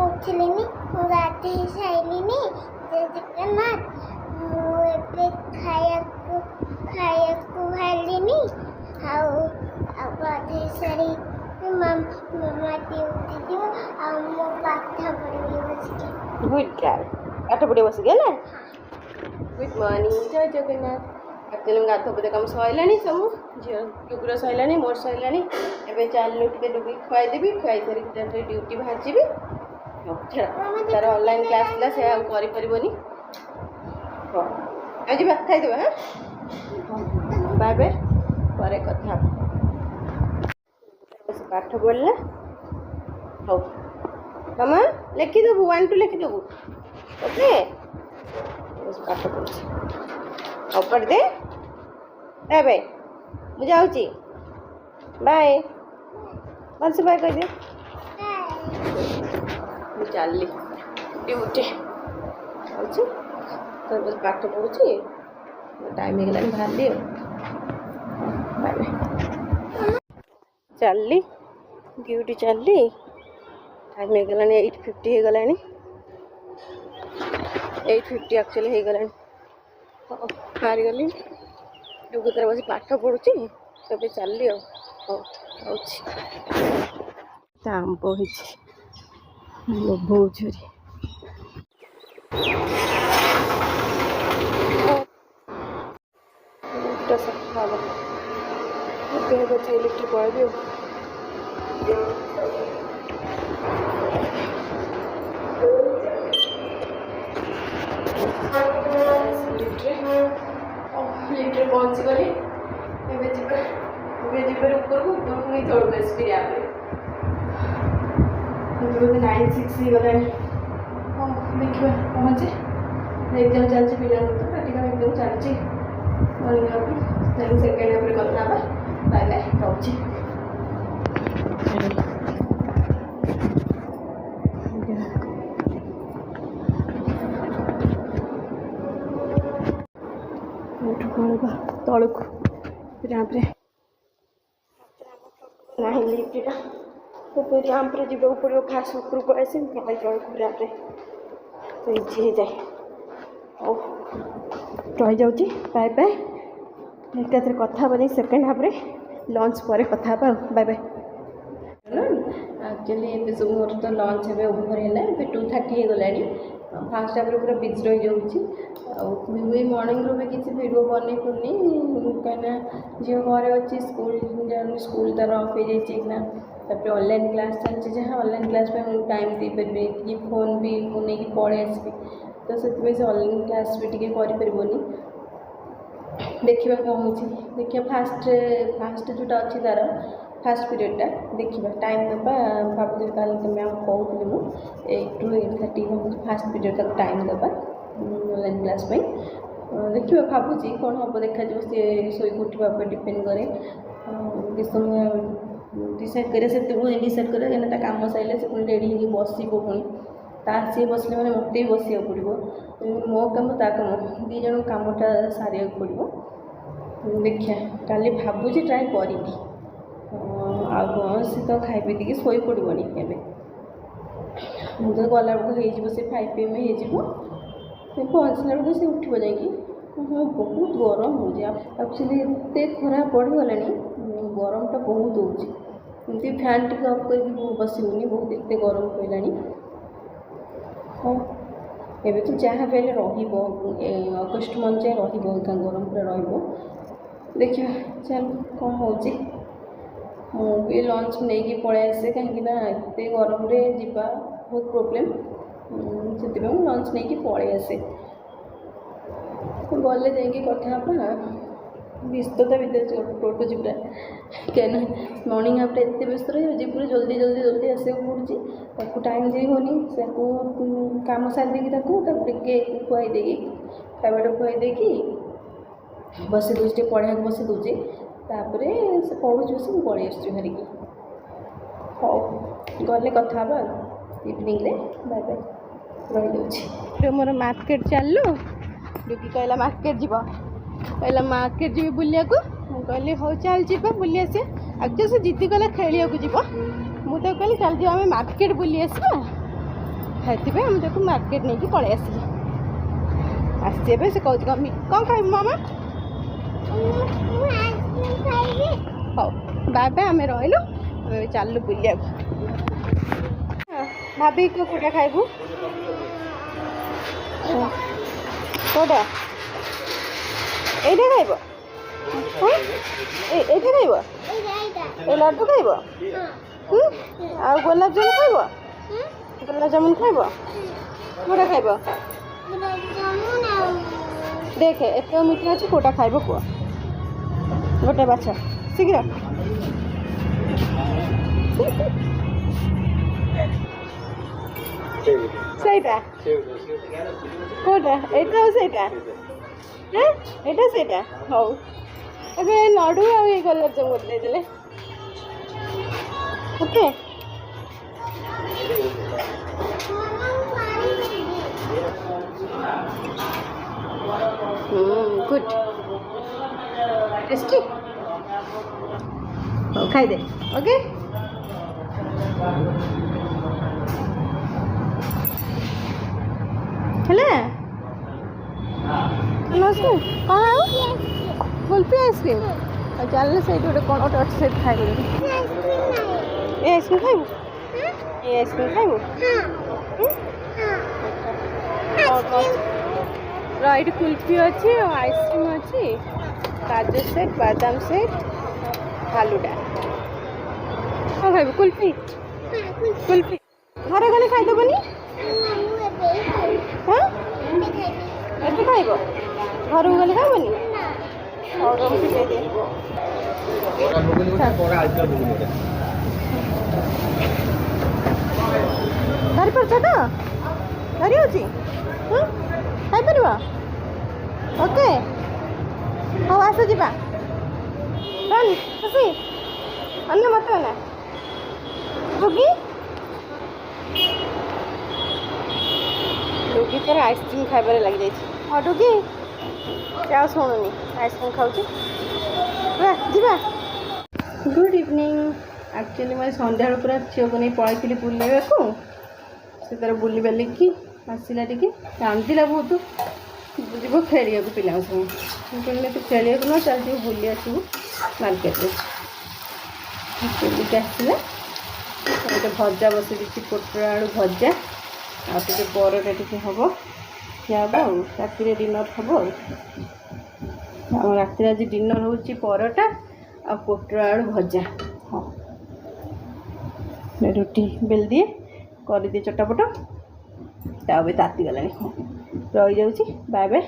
उठिलिनी गाधे साइलिनी जय जगन्नाथ मुझे खाया भालिनी आउ गाधे सारी मामा उठी मो पाठ पढ़ी बस गुड गर्ल पाठ पढ़ी बस गला गुड मॉर्निंग जय जगन्नाथ एक्चुअली गाध पद कम सरला सब झील टुकुर सरला मोर सरला एवं चलो टे डुबी खुआई देवी खुआई सारी ड्यूटी बाहर तार ऑनलाइन क्लास था से करनी आज खाईदेव हाँ बाय बाय पर कथा पाठ पढ़ला हौ मामा लिखिदेबू 1 2 लिखिदेबू ओके पाठ पढ़ हौ पढ़ दे बाय बाय मुझे जाऊँगी बाय भल से बाय कह दे चलली ड्यूटी अच्छे तो बस पाठ पढ़ुची टाइम हो गलानी बाहरली बाय बाय चलली ड्यूटी चलली टाइम हो गलानी 8:50 हो गलानी 8:50 एक्चुअली हो गलानी बाहरी गली डुगु तरह बस पाठ पढ़ुची तब चलली आंब हो बहुत झोरी सफा इलेक्ट्रिक पड़े लिफ्ट पहुँची गली ऊपर पुणी तौक आसपी 9:06 गला देखिए पहुँचे एग्जाम चलती पिला प्राक्टिकल एग्जाम चलती सेकेंड हाफ कथा बाय बाय रोची तौक रैंप्रे ना लिफ्टा तो रैंप्रे जी पड़ो फास्ट ऊपर पड़े से तौक रैंप्रे तो इजी हो जाए रही जाऊँगी बाय बाय एक कथा बनी सेकेंड हाफ लंच पर कथा बाय बाय एक्चुअली ये सब मोर तो लंच ए ओभर है 2:30 हो गला फास्ट हाफ पूरा बिजी रही जाऊँगी मॉर्निंग रू भी किसी वीडियो बन पानी कहीं झील घर अच्छी स्कूल तार अफ हो जाए ऑनलाइन क्लास चलती जहाँ ऑनलाइन क्लास टाइम दे पारे कि फोन भी नहीं पड़े आसबी तो से ऑनलाइन क्लास भी टी करनी देखा कौन हो देखिए फास्ट जोटा अच्छी तार फास्ट पीरियडटा देखा टाइम दबा भावी कल मैम कहूँ मुझे 8 to 8:30 फास्ट पीरियड तक टाइम दबा ऑनलाइन क्लास देखिए भावुँ कौन हम देखा सी शोक उठा डिपेंड करे कि समय डिसाइड कर डिसाइड कर कम सर से पुणी रेडी हो बस पुणी सी बसले मैंने मत भी बस पड़ो मो कम ता कम दी जन कमटा सारे पड़ो देखिए काली भावुँ ट्राए करी सी तो खाई पी दी शो पड़ोनी मुझे गला बेलू हो 5 PM हो पहुँचला बेलू सी उठो जा बहुत गरम हो एक्चुअली एत खरा पड़गला गरमटा बहुत होमती फैन टी अफ कर बसनी बहुत एत गरम पड़ा हाँ एवं तो जहाँ भी अगस्ट मंथ जाए गरम पूरा देखिए चल कौन हो मुझे लंच नहीं पड़े आसे कहीं गरम जा बहुत प्रोब्लेम से लंच नहीं पड़े आसे गले जाइए कथा व्यस्तता भितर टोटो जीपा कहीं मॉर्निंग हाफ एत व्यस्त रही पूरा जल्दी जल्दी जल्दी आसको पड़ू टाइम दे होनी से कम सारी टे खुआई देगी खावाटा खुआई देगी बसी दूसरी पढ़ा बसी दूसरी तापर से पढ़ुच बस पलि आस हारिकी हाँ गले कथा इवनिंग बाय बाय रही मोर मार्केट चलू डुकी कहला मार्केट जीव कहला मार्केट जी बुलिया को कहली हौ चल जी बुली आस एक्चुअली से जीती गला खेलिया जीव मुझे कहली चल जी आम मार्केट बुली आसवा ସେଥିପାଇଁ ଆମେ ତାକୁ ମାର୍କେଟ ନେଇକି ପଳେଇ ଆସିଲି। ଆସିଛି ଏବେ ସେ କହୁଛି କ'ଣ ଖାଇବୁ ମାମା? ମୁଁ ଆଇସ୍କ୍ରିମ୍ ଖାଇବି। ହଉ ବାଏ ବାଏ, ଆମେ ରହିଲୁ, ଆମେ ଚାଲିଲୁ ବୁଲିବାକୁ। ଭାବି କୋଉଟା ଖାଇବୁ? କୋଉଟା? ଏଇଟା ଖାଇବ? ଏଇଟା ଖାଇବ? ଏ ଲଡ଼ୁ ଖାଇବ? ଆଉ ଗୋଲାପଜାମୁନ ଖାଇବ? ଗୋଲାପଜାମୁନ ଖାଇବ? କୋଉଟା ଖାଇବ? ଦେଖେ ଏତେ ମିଠା ଅଛି, କୋଉଟା ଖାଇବ କୁହ? ଗୋଟେ ବାଛ ଶୀଘ୍ର। ସେଇଟା କୋଉଟା? ଏଇଟା ଆଉ ସେଇଟା? ଏଇଟା ସେଇଟା? ହଉ ଏବେ ଲଡ଼ୁ ଆଉ ଏଇ ଗୋଲାପଜାମୁନ ଦେଇଦେଲେ। Okay good tasty. ହଉ ଖାଇଦେ। ଓକେ ହେଲା। ଆଇସ୍କ୍ରିମ୍ କ'ଣ ଆଉ କୁଲ୍ଫି ଆଇସ୍କ୍ରିମ୍? ଆଉ ଚାଲିଲେ ସେଇଠି ଗୋଟେ କ'ଣ ଗୋଟେ ଅଛି, ସେଇଠି ଖାଇବୁ। ଏ ଆଇସ୍କ୍ରିମ୍ ଖାଇବୁ? ଏ ଆଇସ୍କ୍ରିମ୍ ଖାଇବୁ? ଏଇଠି କୁଲ୍ଫି ଅଛି ଆଉ ଆଇସ୍କ୍ରିମ୍ ଅଛି, କାଜୁ ସେଟ୍, ବାଦାମ ସେଟ୍, ଫାଲୁଡ଼ା। କ'ଣ ଖାଇବୁ? କୁଲ୍ଫି? କୁଲ୍ଫି ଘରେ ଗଲେ ଖାଇଦେବନି? ହଁ ଏବେ ଖାଇବ? ଘରକୁ ଗଲେ ଖାଇବନି? ହଉ ରହୁଛି ଦେଇଦିଏ। ଧରିପାରୁଛ ତ? ଧରି ହେଉଛି? ଖାଇପାରିବ? ଓକେ ହଉ ଆସ ଯିବା। ଖୁସି ଅନ୍ୟ ମତେ ନା ଡୁଗି ତାର ଆଇସ୍କ୍ରିମ୍ ଖାଇବାରେ ଲାଗିଯାଇଛି। ହଁ ଡୁଗି ସେ ଆଉ ଶୁଣୁନି, ଆଇସ୍କ୍ରିମ୍ ଖାଉଛି। ଯିବା। Good evening. ଆକ୍ଚୁଆଲି ମୁଁ ସନ୍ଧ୍ୟାବେଳୁ ପୁରା ଝିଅକୁ ନେଇ ପଳେଇଥିଲି ବୁଲିବାକୁ। ସେ ତାର ବୁଲି ବାଲିକି ଆସିଲା, ଟିକେ କାନ୍ଦିଲା ବହୁତ। ଯିବ ଖେଳିବାକୁ ପିଲାଙ୍କ ସାଙ୍ଗେ। ମୁଁ କହିଲି ତୁ ଖେଳିବାକୁ ନ ଚାଲ ଯିବୁ ବୁଲି ଆସିବୁ ମାର୍କେଟରେ। ବୁଲିକି ଆସିଲା। ଗୋଟେ ଭଜା ବସେଇ ଦେଇଛି, ପୋଟଳ ଆଳୁ ଭଜା, ଆଉ ଟିକେ ପରଟା ଟିକେ ହେବ, ଖିଆ ହେବ ଆଉ ରାତିରେ ଡିନର୍ ହେବ ଆଉ। ଆମ ରାତିରେ ଆଜି ଡିନର୍ ହେଉଛି ପରଟା ଆଉ ପୋଟଳ ଆଳୁ ଭଜା। ହଁ ରୁଟି ବେଲି ଦିଏ, କରିଦିଏ ଚଟାପଟ। ତା ବି ତାତିଗଲାଣି। ରହିଯାଉଛି। Bye bye.